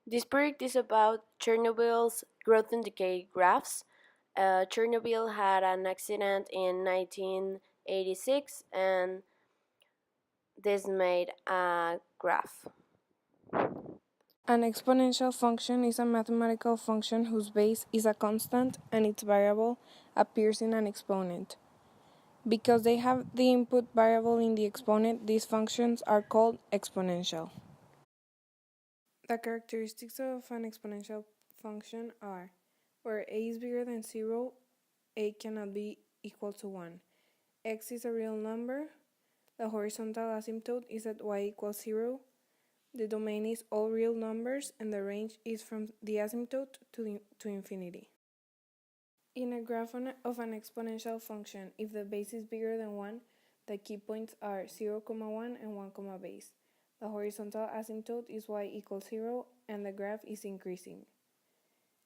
This project is about Chernobyl's growth and decay graphs. Chernobyl had an accident in 1986, and this made a graph. An exponential function is a mathematical function whose base is a constant and its variable appears in an exponent. Because they have the input variable in the exponent, these functions are called exponential. The characteristics of an exponential function are: where a is bigger than 0, a cannot be equal to 1. X is a real number. The horizontal asymptote is at y equals 0. The domain is all real numbers, and the range is from the asymptote to infinity. In a graph of an exponential function, if the base is bigger than 1, the key points are 0, 1 and 1, base. The horizontal asymptote is y equals 0, and the graph is increasing.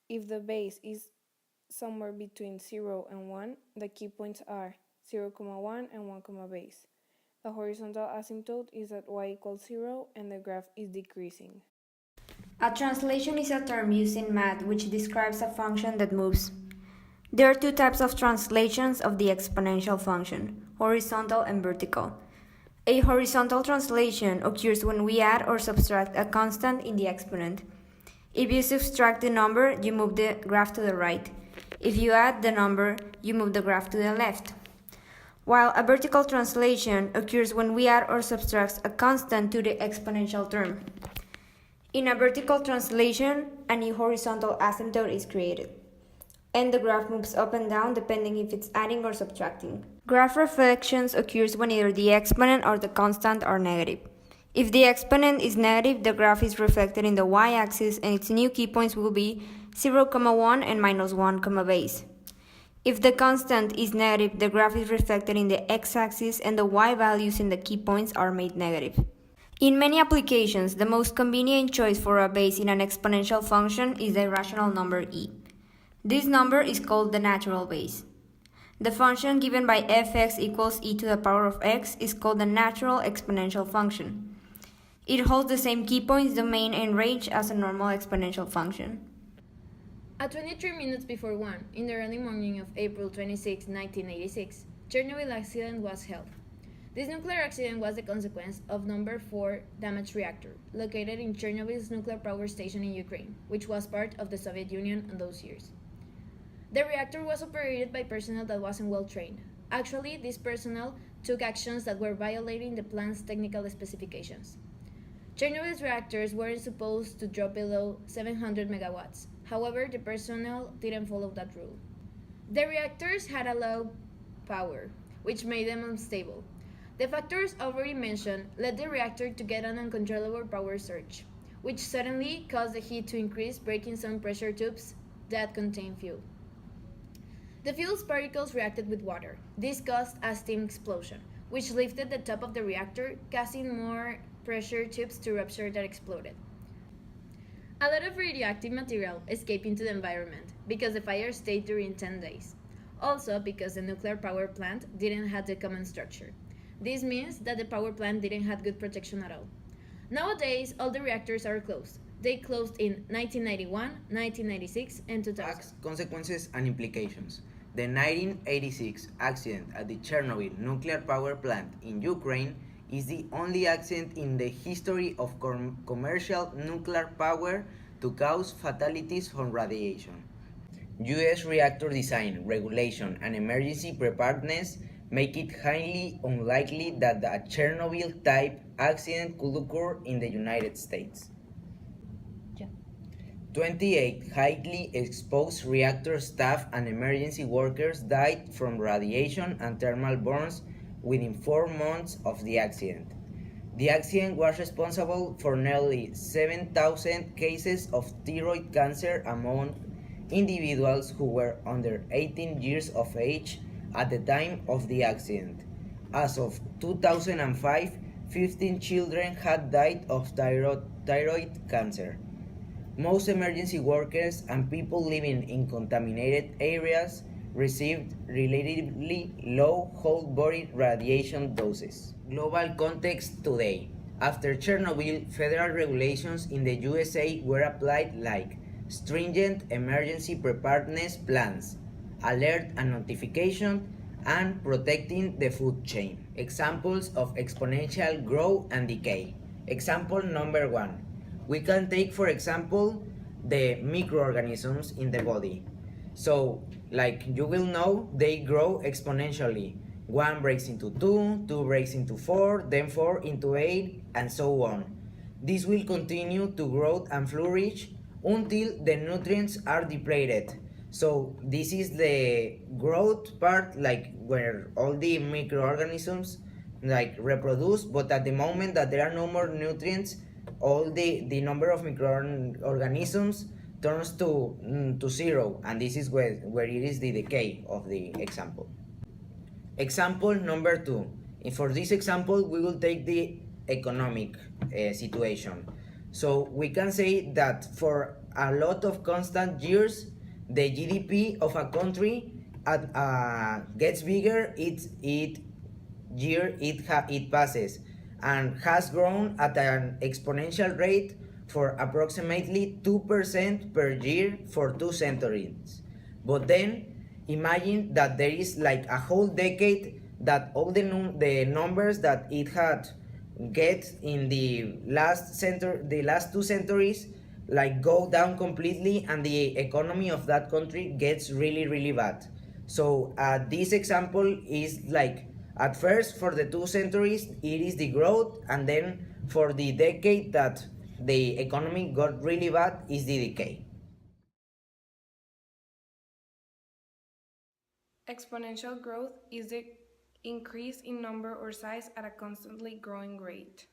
If the base is somewhere between 0 and 1, the key points are 0, 1 and 1, base. The horizontal asymptote is at y equals 0, and the graph is decreasing. A translation is a term used in math which describes a function that moves. There are two types of translations of the exponential function: horizontal and vertical. A horizontal translation occurs when we add or subtract a constant in the exponent. If you subtract the number, you move the graph to the right. If you add the number, you move the graph to the left. While a vertical translation occurs when we add or subtract a constant to the exponential term. In a vertical translation, a new horizontal asymptote is created, and the graph moves up and down depending if it's adding or subtracting. Graph reflections occurs when either the exponent or the constant are negative. If the exponent is negative, the graph is reflected in the y-axis and its new key points will be 0, 1 and -1, base. If the constant is negative, the graph is reflected in the x-axis and the y values in the key points are made negative. In many applications, the most convenient choice for a base in an exponential function is the irrational number e. This number is called the natural base. The function given by fx equals e to the power of x is called the natural exponential function. It holds the same key points, domain, and range as a normal exponential function. At 23 minutes before 1, in the early morning of April 26, 1986, Chernobyl accident was held. This nuclear accident was the consequence of number 4 damaged reactor, located in Chernobyl's nuclear power station in Ukraine, which was part of the Soviet Union in those years. The reactor was operated by personnel that wasn't well trained. Actually, this personnel took actions that were violating the plant's technical specifications. Chernobyl's reactors weren't supposed to drop below 700 megawatts. However, the personnel didn't follow that rule. The reactors had a low power, which made them unstable. The factors already mentioned led the reactor to get an uncontrollable power surge, which suddenly caused the heat to increase, breaking some pressure tubes that contained fuel. The fuel's particles reacted with water. This caused a steam explosion, which lifted the top of the reactor, causing more pressure tubes to rupture that exploded. A lot of radioactive material escaped into the environment because the fire stayed during 10 days. Also because the nuclear power plant didn't have the common structure. This means that the power plant didn't have good protection at all. Nowadays, all the reactors are closed. They closed in 1991, 1996, and 2000. Facts, consequences, and implications. The 1986 accident at the Chernobyl nuclear power plant in Ukraine is the only accident in the history of commercial nuclear power to cause fatalities from radiation. U.S. reactor design, regulation, and emergency preparedness make it highly unlikely that a Chernobyl-type accident could occur in the United States. 28 highly exposed reactor staff and emergency workers died from radiation and thermal burns within 4 months of the accident. The accident was responsible for nearly 7,000 cases of thyroid cancer among individuals who were under 18 years of age at the time of the accident. As of 2005, 15 children had died of thyroid cancer. Most emergency workers and people living in contaminated areas received relatively low whole body radiation doses. Global context today. After Chernobyl, federal regulations in the USA were applied like stringent emergency preparedness plans, alert and notification, and protecting the food chain. Examples of exponential growth and decay. Example number one. We can take, for example, the microorganisms in the body. So, like you will know, they grow exponentially. One breaks into two, two breaks into four, then four into eight, and so on. This will continue to grow and flourish until the nutrients are depleted. So this is the growth part, like where all the microorganisms like reproduce, but at the moment that there are no more nutrients, all the number of microorganisms turns to zero, and this is where it is the decay of the example. Example number two. For this example, we will take the economic situation. So we can say that for a lot of constant years, the GDP of a country gets bigger each year it passes, and has grown at an exponential rate for approximately 2% per year for 2 centuries. But then imagine that there is like a whole decade that all the numbers that it had get in the last 2 centuries like go down completely, and the economy of that country gets really bad. So this example is like, at first for the 2 centuries it is the growth, and then for the decade that the economy got really bad is the decay. Exponential growth is the increase in number or size at a constantly growing rate.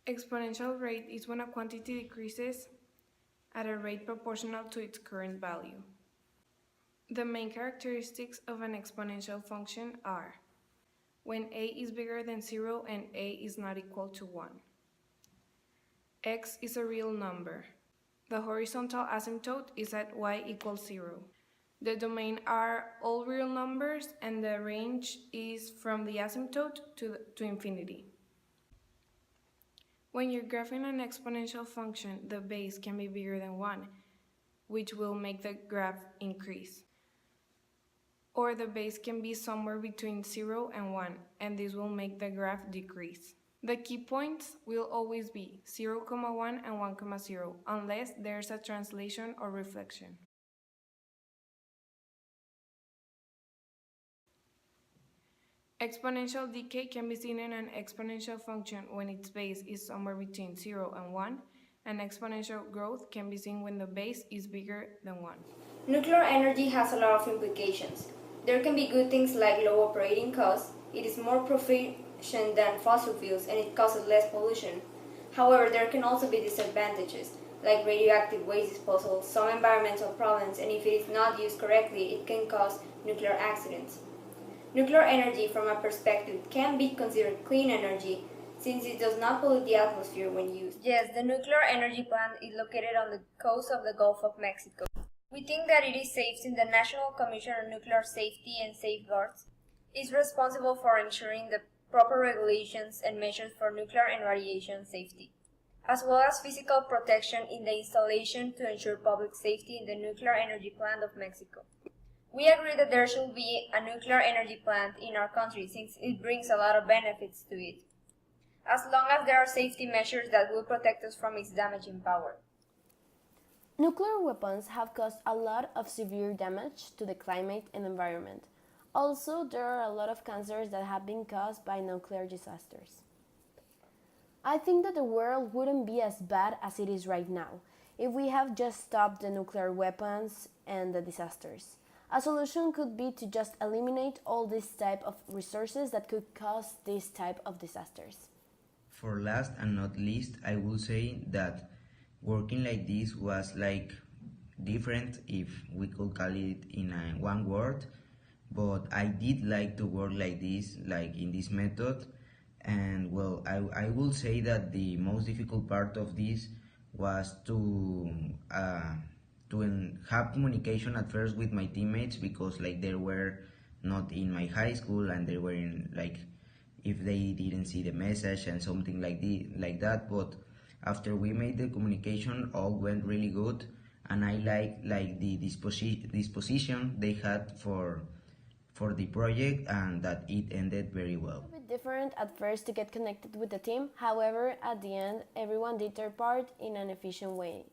Exponential rate is when a quantity decreases at a rate proportional to its current value. The main characteristics of an exponential function are when a is bigger than 0 and a is not equal to 1. X is a real number. The horizontal asymptote is at y equals 0. The domain are all real numbers, and the range is from the asymptote to infinity. When you're graphing an exponential function, the base can be bigger than 1, which will make the graph increase. Or the base can be somewhere between 0 and 1, and this will make the graph decrease. The key points will always be 0, 1 and 1, 0, unless there's a translation or reflection. Exponential decay can be seen in an exponential function when its base is somewhere between 0 and 1, and exponential growth can be seen when the base is bigger than 1. Nuclear energy has a lot of implications. There can be good things like low operating costs, it is more proficient than fossil fuels, and it causes less pollution. However, there can also be disadvantages, like radioactive waste disposal, some environmental problems, and if it is not used correctly, it can cause nuclear accidents. Nuclear energy, from a perspective, can be considered clean energy since it does not pollute the atmosphere when used. Yes, the nuclear energy plant is located on the coast of the Gulf of Mexico. We think that it is safe since the National Commission on Nuclear Safety and Safeguards is responsible for ensuring the proper regulations and measures for nuclear and radiation safety, as well as physical protection in the installation to ensure public safety in the nuclear energy plant of Mexico. We agree that there should be a nuclear energy plant in our country since it brings a lot of benefits to it, as long as there are safety measures that will protect us from its damaging power. Nuclear weapons have caused a lot of severe damage to the climate and environment. Also, there are a lot of cancers that have been caused by nuclear disasters. I think that the world wouldn't be as bad as it is right now if we have just stopped the nuclear weapons and the disasters. A solution could be to just eliminate all this type of resources that could cause this type of disasters. For last and not least, I will say that working like this was like different, if we could call it in one word, but I did like to work like this, like in this method. And well, I will say that the most difficult part of this was to have communication at first with my teammates, because like they were not in my high school and they were in like if they didn't see the message and something like that. But after we made the communication, all went really good, and I like the disposition they had for the project, and that it ended very well. A bit different at first to get connected with the team, however, at the end, everyone did their part in an efficient way.